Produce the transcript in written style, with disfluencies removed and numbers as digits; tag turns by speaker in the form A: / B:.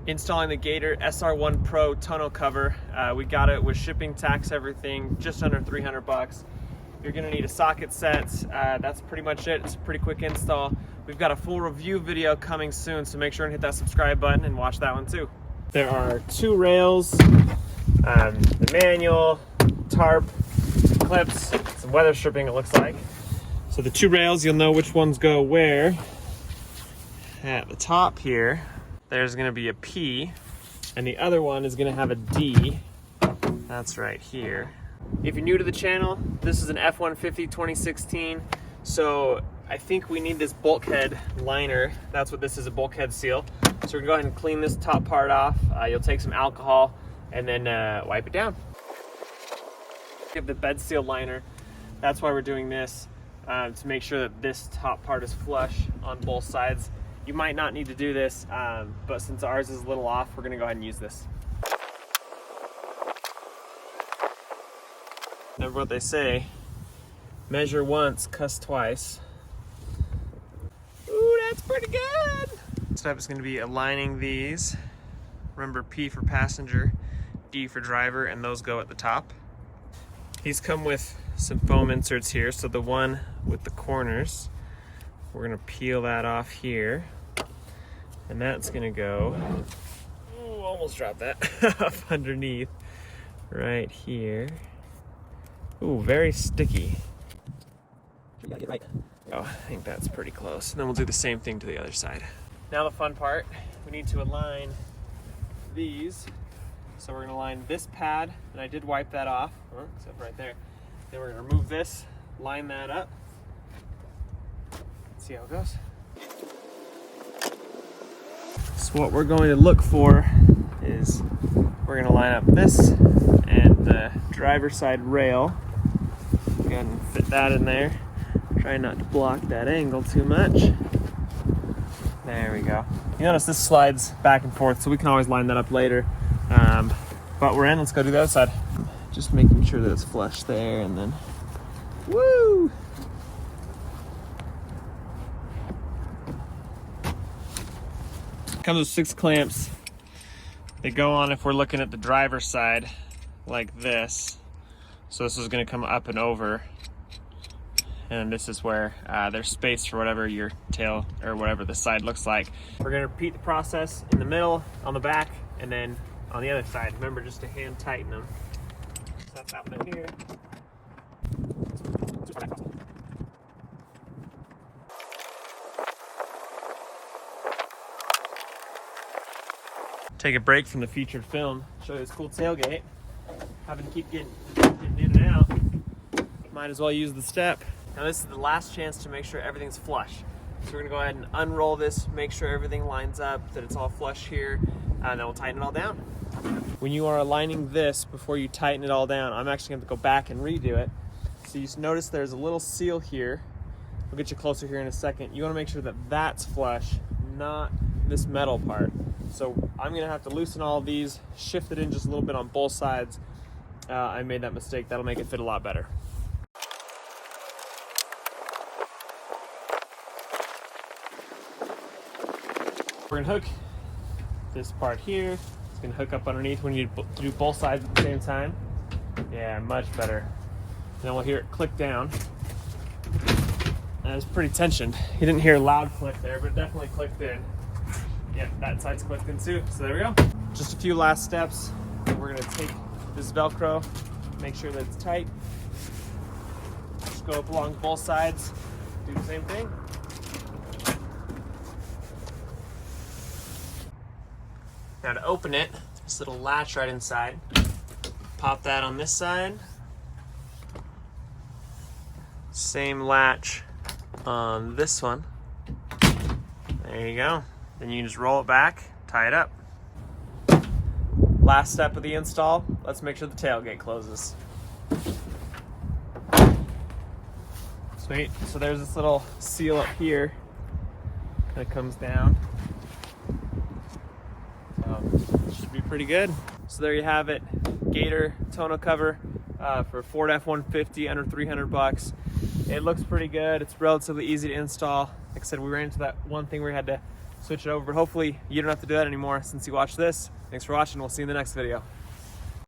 A: Installing the Gator SR1 Pro Tonneau cover. We got it with shipping, tax, everything, just under 300 bucks. You're gonna need a socket set. That's pretty much it. It's a pretty quick install. We've got a full review video coming soon, so make sure and hit that subscribe button and watch that one too. There are 2 rails, the manual, tarp, clips, some weather stripping it looks like. So the 2 rails, you'll know which ones go where. At the top here, there's gonna be a P, and the other one is gonna have a D. That's right here. If you're new to the channel, this is an F-150 2016, so I think we need this bulkhead liner. That's what this is, a bulkhead seal. So we're gonna go ahead and clean this top part off. You'll take some alcohol and then wipe it down. Give the bed seal liner. That's why we're doing this, to make sure that this top part is flush on both sides. You might not need to do this, but since ours is a little off, we're gonna go ahead and use this. Remember what they say, measure once, cuss twice. Ooh, that's pretty good. Next step is gonna be aligning these. Remember, P for passenger, D for driver, and those go at the top. These come with some foam inserts here, so the one with the corners, we're gonna peel that off here, and that's gonna go, ooh, almost dropped that, up underneath, right here. Ooh, very sticky. You gotta get right. Oh, I think that's pretty close. And then we'll do the same thing to the other side. Now the fun part, we need to align these. So we're gonna line this pad, and I did wipe that off, except right there. Then we're gonna remove this, line that up. See how it goes. So what we're going to look for is we're gonna line up this and the driver's side rail. Go ahead and fit that in there. Try not to block that angle too much. There we go. You notice this slides back and forth, so we can always line that up later. But we're in, let's go do the other side. Just making sure that it's flush there, and then, woo! Comes with 6 clamps. They go on if we're looking at the driver's side, like this. So this is gonna come up and over. And this is where there's space for whatever your tail or whatever the side looks like. We're gonna repeat the process in the middle, on the back, and then on the other side. Remember just to hand tighten them. So that's happening here. Take a break from the featured film, show you this cool tailgate. Having to keep getting in and out. Might as well use the step. Now this is the last chance to make sure everything's flush. So we're gonna go ahead and unroll this, make sure everything lines up, that it's all flush here, and then we'll tighten it all down. When you are aligning this before you tighten it all down, I'm actually gonna have to go back and redo it. So you notice there's a little seal here. We'll get you closer here in a second. You wanna make sure that that's flush, not this metal part. So I'm gonna have to loosen all of these, shift it in just a little bit on both sides. I made that mistake. That'll make it fit a lot better. We're gonna hook this part here. It's gonna hook up underneath when you do both sides at the same time. Yeah, much better. And then we'll hear it click down. And it's pretty tensioned. You didn't hear a loud click there, but it definitely clicked in. Yeah, that side's clicked in too. So there we go. Just a few last steps. We're gonna take this Velcro, make sure that it's tight. Just go up along both sides, do the same thing. Now to open it, this little latch right inside. Pop that on this side. Same latch on this one. There you go. Then you can just roll it back, tie it up. Last step of the install, let's make sure the tailgate closes. Sweet, so there's this little seal up here that comes down. So should be pretty good. So there you have it, Gator tonneau cover for Ford F-150 under 300 bucks. It looks pretty good. It's relatively easy to install. Like I said, we ran into that one thing where we had to switch it over. But hopefully you don't have to do that anymore since you watched this. Thanks for watching. We'll see you in the next video.